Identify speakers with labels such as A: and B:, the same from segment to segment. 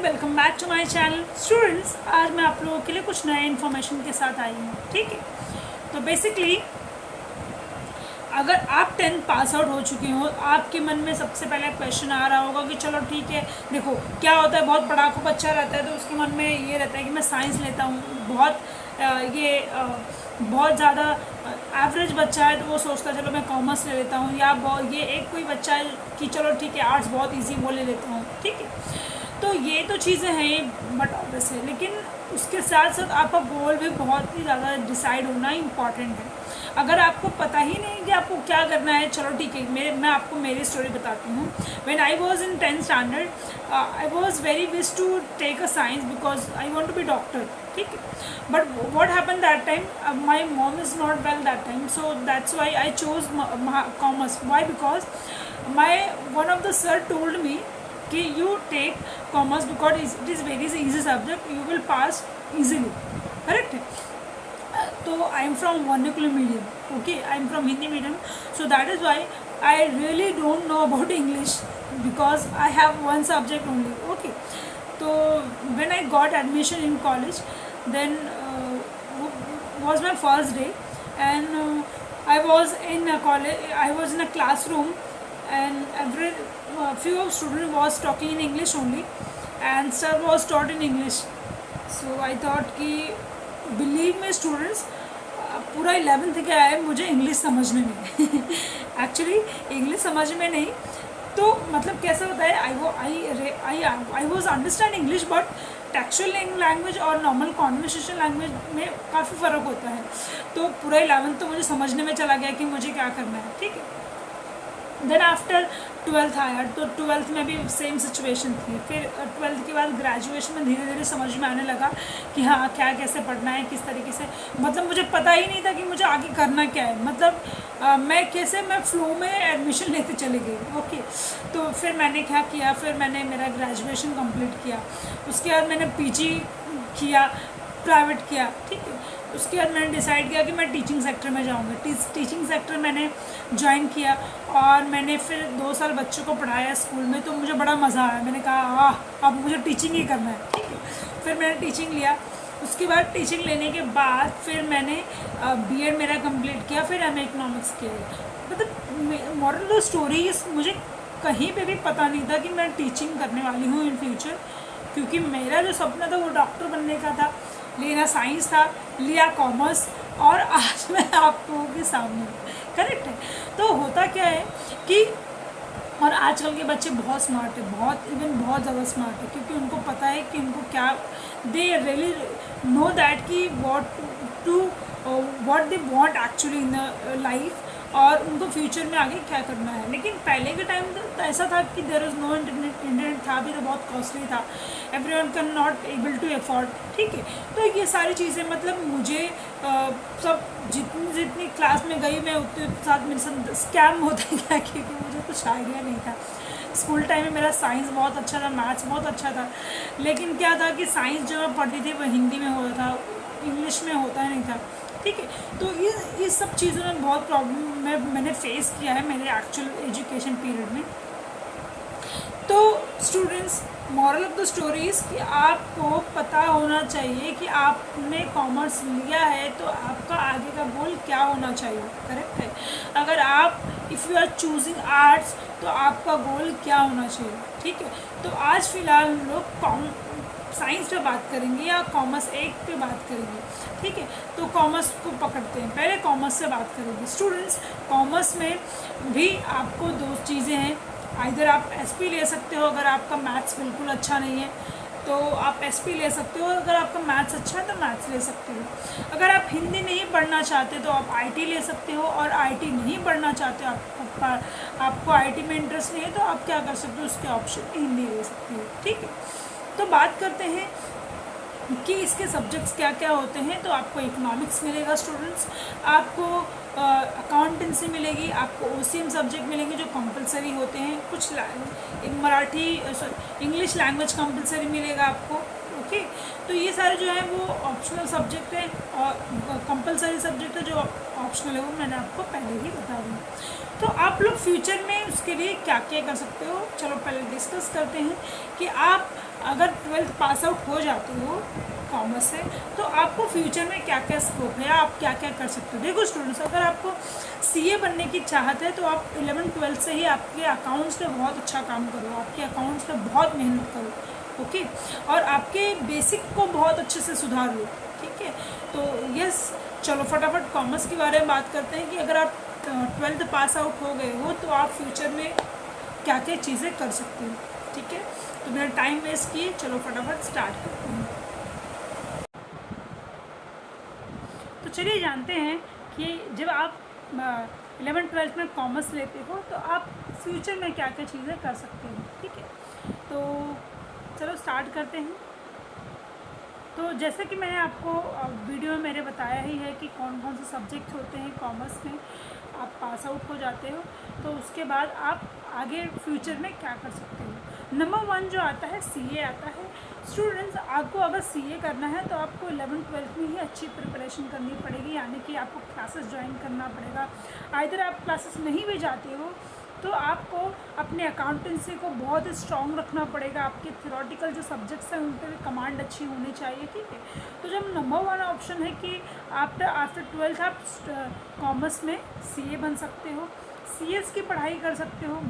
A: Welcome back to my channel students. आज मैं आप लोगों के लिए कुछ नए इन्फॉर्मेशन के साथ आई हूँ। ठीक है, तो बेसिकली अगर आप 10th पास आउट हो चुके हो, आपके मन में सबसे पहले क्वेश्चन आ रहा होगा कि चलो ठीक है, देखो क्या होता है, बहुत पढ़ाकू बच्चा रहता है तो उसके मन में ये रहता है कि मैं साइंस लेता हूँ। बहुत ज़्यादा एवरेज बच्चा है तो वो सोचता है चलो मैं कॉमर्स ले लेता हूँ, या ये एक कोई बच्चा है कि चलो ठीक है आर्ट्स बहुत ईजी वो ले लेता हूँ। ठीक है, तो ये तो चीज़ें हैं बट ऑब्वियस है, लेकिन उसके साथ साथ आपका गोल भी बहुत ही ज़्यादा डिसाइड होना इम्पॉर्टेंट है। अगर आपको पता ही नहीं कि आपको क्या करना है, चलो ठीक है, मैं आपको मेरी स्टोरी बताती हूँ। When I was in 10th standard I was very wish to take a science because I want to be doctor. ठीक है, but what happened that time, my mom is not well that time, so that's why I chose commerce. Why? Because my one of the sir told me कि you take commerce because it is very easy subject, you will pass easily. Correct है। तो आई am from vernacular medium, okay, I am from Hindi medium, so that is why I really don't know about English because I have one subject only. Okay, तो when I got admission in college then was my first day, and I was in a college, I was in a classroom, and every few of students was talking in English only, and sir was taught in English. So I thought कि believe me students, पूरा 11th के आए मुझे English समझने में actually English समझ में नहीं, तो मतलब कैसा होता है, I was understand English but textual language और नॉर्मल कॉन्वर्सेशन लैंग्वेज में काफ़ी फ़र्क होता है। तो पूरा 11th तो मुझे समझने में चला गया कि मुझे क्या करना है। ठीक है, देन आफ्टर 12th आया, तो 12th में भी सेम सिचुएशन थी। फिर 12th के बाद ग्रेजुएशन में धीरे धीरे समझ में आने लगा कि हाँ क्या कैसे पढ़ना है, किस तरीके से, मतलब मुझे पता ही नहीं था कि मुझे आगे करना क्या है, मतलब मैं फ्लो में एडमिशन लेते चले गई। ओके, तो फिर मैंने क्या किया, फिर मैंने मेरा ग्रेजुएशन कंप्लीट किया, उसके बाद मैंने पीजी किया, प्राइवेट किया। ठीक है, उसके बाद मैंने डिसाइड किया कि मैं टीचिंग सेक्टर में जाऊँगी। टीचिंग सेक्टर मैंने ज्वाइन किया और मैंने फिर 2 साल बच्चों को पढ़ाया स्कूल में, तो मुझे बड़ा मज़ा आया। मैंने कहा अब मुझे टीचिंग ही करना है। ठीक है, फिर मैंने टीचिंग लिया। उसके बाद टीचिंग लेने के बाद फिर मैंने बीएड मेरा कंप्लीट किया, फिर एमए इकोनॉमिक्स किया। मतलब मॉरल ऑफ स्टोरी, मुझे कहीं पे भी पता नहीं था कि मैं टीचिंग करने वाली हूँ इन फ्यूचर, क्योंकि मेरा जो सपना था वो डॉक्टर बनने का था, लेना साइंस था, लिया कॉमर्स, और आज मैं आप लोगों के सामने। करेक्ट है। तो होता क्या है कि और आजकल के बच्चे बहुत स्मार्ट है, बहुत ज़्यादा स्मार्ट है, क्योंकि उनको पता है कि उनको क्या, दे रियली नो दैट कि what they want actually in the life, और उनको फ्यूचर में आगे क्या करना है। लेकिन पहले के टाइम तो ऐसा था कि देयर इज़ नो इंटरनेट था भी, तो बहुत कॉस्टली था, everyone can not able to afford. ठीक है, तो ये सारी चीज़ें, मतलब मुझे सब जितनी क्लास में गई मैं उतने साथ मेरे साथ स्कैम होता गया, क्योंकि मुझे कुछ आइडिया नहीं था। स्कूल टाइम में मेरा साइंस बहुत अच्छा था, मैथ्स बहुत अच्छा था, लेकिन क्या था कि साइंस जो मैं पढ़ती थी वो हिंदी में होता था, इंग्लिश में होता नहीं था। ठीक है, तो ये सब चीज़ों में बहुत प्रॉब्लम मैंने फेस किया है मेरे एक्चुअल एजुकेशन पीरियड में। तो students, moral of the stories कि आपको पता होना चाहिए कि आपने कॉमर्स लिया है तो आपका आगे का गोल क्या होना चाहिए। करेक्ट है। अगर आप if you are choosing arts तो आपका गोल क्या होना चाहिए। ठीक है, तो आज फ़िलहाल हम लोग साइंस पे बात करेंगे या कॉमर्स एक पे बात करेंगे। ठीक है, तो कॉमर्स को पकड़ते हैं, पहले कॉमर्स से बात करेंगे। स्टूडेंट्स, कॉमर्स में भी आपको 2 चीज़ें हैं, आइधर आप एसपी ले सकते हो, अगर आपका मैथ्स बिल्कुल अच्छा नहीं है तो आप एसपी ले सकते हो, अगर आपका मैथ्स अच्छा है तो मैथ्स ले सकते हो। अगर आप हिंदी नहीं पढ़ना चाहते तो आप आईटी ले सकते हो, और आईटी नहीं पढ़ना चाहते, आपको आईटी में इंटरेस्ट नहीं है तो आप क्या कर सकते हो, उसके ऑप्शन हिंदी ले सकते हो। ठीक है, तो बात करते हैं कि इसके सब्जेक्ट्स क्या क्या होते हैं। तो आपको इकोनॉमिक्स मिलेगा स्टूडेंट्स, आपको अकाउंटेंसी मिलेगी, आपको ओसीएम सब्जेक्ट मिलेंगे जो कंपलसरी होते हैं, कुछ इंग्लिश लैंग्वेज कंपलसरी मिलेगा आपको। ओके, तो ये सारे जो है वो ऑप्शनल सब्जेक्ट हैं, और कंपलसरी सब्जेक्ट है जो ऑप्शनल है वो मैंने आपको पहले ही बता दिया। तो आप लोग फ्यूचर में उसके लिए क्या क्या कर सकते हो, चलो पहले डिस्कस करते हैं कि आप अगर 12th पास आउट हो जाते हो कॉमर्स से, तो आपको फ्यूचर में क्या क्या स्कोप है, आप क्या क्या कर सकते हो। देखो स्टूडेंट्स, अगर आपको सीए बनने की चाहत है तो आप 11th-12th से ही आपके अकाउंट्स पे बहुत अच्छा काम करो, आपके अकाउंट्स पे बहुत मेहनत करो, ओके, और आपके बेसिक को बहुत अच्छे से सुधार लो, ठीक है। तो यस, चलो फटाफट कॉमर्स के बारे में बात करते हैं कि अगर आप 12th पास आउट हो गए हो तो आप फ्यूचर में क्या क्या चीज़ें कर सकते हो, ठीक है। तो मेरा टाइम वेस्ट किए, चलो फटाफट स्टार्ट करते हैं। तो चलिए जानते हैं कि जब आप 11th-12th में कॉमर्स लेते हो तो आप फ्यूचर में क्या क्या चीज़ें कर सकते हो, ठीक है। तो चलो स्टार्ट करते हैं। तो जैसे कि मैंने आपको वीडियो में मेरे बताया ही है कि कौन कौन से सब्जेक्ट होते हैं कॉमर्स में, आप पास आउट हो जाते हो तो उसके बाद आप आगे फ्यूचर में क्या कर सकते हो। नंबर 1 जो आता है सीए आता है। स्टूडेंट्स, आपको अगर सीए करना है तो आपको 11th-12th में ही अच्छी प्रिपरेशन करनी पड़ेगी, यानी कि आपको क्लासेस ज्वाइन करना पड़ेगा। आइदर आप क्लासेस नहीं भी जाते हो तो आपको अपने अकाउंटेंसी को बहुत ही स्ट्रॉन्ग रखना पड़ेगा, आपके थ्योरेटिकल जो सब्जेक्ट्स हैं उन पर भी कमांड अच्छी होनी चाहिए, ठीक है। तो जब नंबर 1 ऑप्शन है कि आफ्टर 12th आप कॉमर्स में सीए बन सकते हो, सीएस की पढ़ाई कर सकते हो,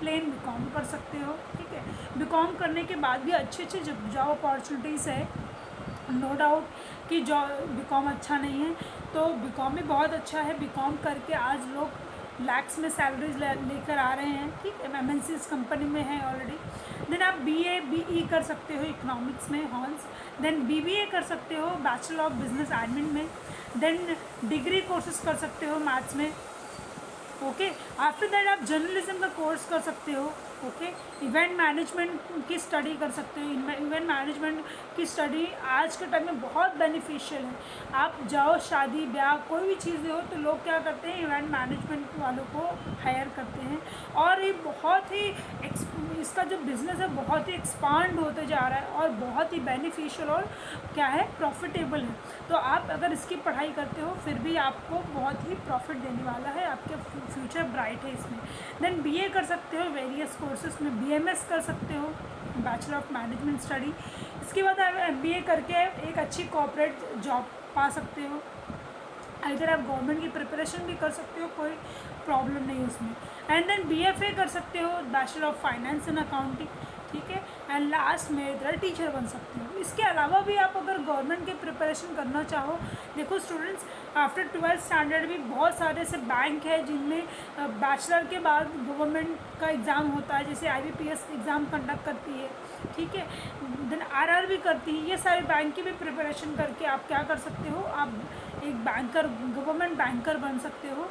A: प्लेन बीकॉम कर सकते हो, ठीक है। बीकॉम करने के बाद भी अच्छे अच्छे जॉब अपॉर्चुनिटीज़ है, नो डाउट कि बीकॉम अच्छा नहीं है तो बीकॉम भी बहुत अच्छा है। बीकॉम करके आज लोग लैक्स में सैलरीज लेकर आ रहे हैं, ठीक है, एमएनसीज कंपनी में है ऑलरेडी। देन आप बीई कर सकते हो इकोनॉमिक्स में, हॉर्स। देन बीबीए कर सकते हो बैचलर ऑफ बिजनेस एडमिन में। देन डिग्री कोर्सेज कर सकते हो मैथ्स में, ओके। आफ्टर दैट आप जर्नलिज्म का कोर्स कर सकते हो, ओके। इवेंट मैनेजमेंट की स्टडी कर सकते हो। इवेंट मैनेजमेंट की स्टडी आज के टाइम में बहुत बेनिफिशियल है। आप जाओ शादी ब्याह कोई भी चीज़ें हो तो लोग क्या करते हैं, इवेंट मैनेजमेंट वालों को हायर करते हैं, और ये बहुत ही इसका जो बिज़नेस है बहुत ही एक्सपांड होते जा रहा है और बहुत ही बेनिफिशियल और क्या है, प्रॉफिटेबल है। तो आप अगर इसकी पढ़ाई करते हो फिर भी आपको बहुत ही प्रॉफिट देने वाला है, आपके फ्यूचर ब्राइट है इसमें। देन बीए कर सकते हो वेरियस कोर्सेज में, बीएमएस कर सकते हो बैचलर ऑफ मैनेजमेंट स्टडी। इसके बाद आप एमबीए करके एक अच्छी कॉर्पोरेट जॉब पा सकते हो। इधर आप गवर्नमेंट की प्रिपरेशन भी कर सकते हो, कोई प्रॉब्लम नहीं उसमें। एंड देन बीएफए कर सकते हो bachelor of finance and accounting, ठीक है। एंड लास्ट में इधर टीचर बन सकते हो। इसके अलावा भी आप अगर गवर्नमेंट की प्रिपरेशन करना चाहो, देखो स्टूडेंट्स, आफ्टर 12th स्टैंडर्ड भी बहुत सारे ऐसे बैंक है जिनमें बैचलर के बाद गवर्नमेंट का एग्ज़ाम होता है, जैसे आईबीपीएस एग्ज़ाम कंडक्ट करती है, ठीक है। देन आरआरबी करती है। ये सारे बैंक की भी प्रिपरेशन करके आप क्या कर सकते हो, आप एक बैंकर, गवर्नमेंट बैंकर बन सकते हो।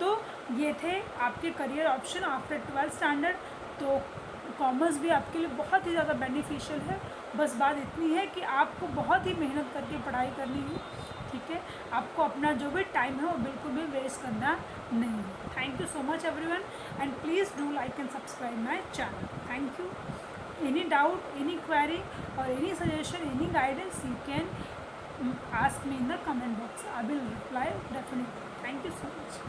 A: तो ये थे आपके career option after 12th standard. तो कॉमर्स भी आपके लिए बहुत ही ज़्यादा बेनिफिशियल है। बस बात इतनी है कि आपको बहुत ही मेहनत करके पढ़ाई करनी है, ठीक है। आपको अपना जो भी टाइम है वो बिल्कुल भी वेस्ट करना नहीं है। Thank you so much everyone, and please do like and subscribe my channel. Thank you. Any doubt, any query or any suggestion, any guidance, you can ask me in the comment box. I will reply definitely. Thank you so much.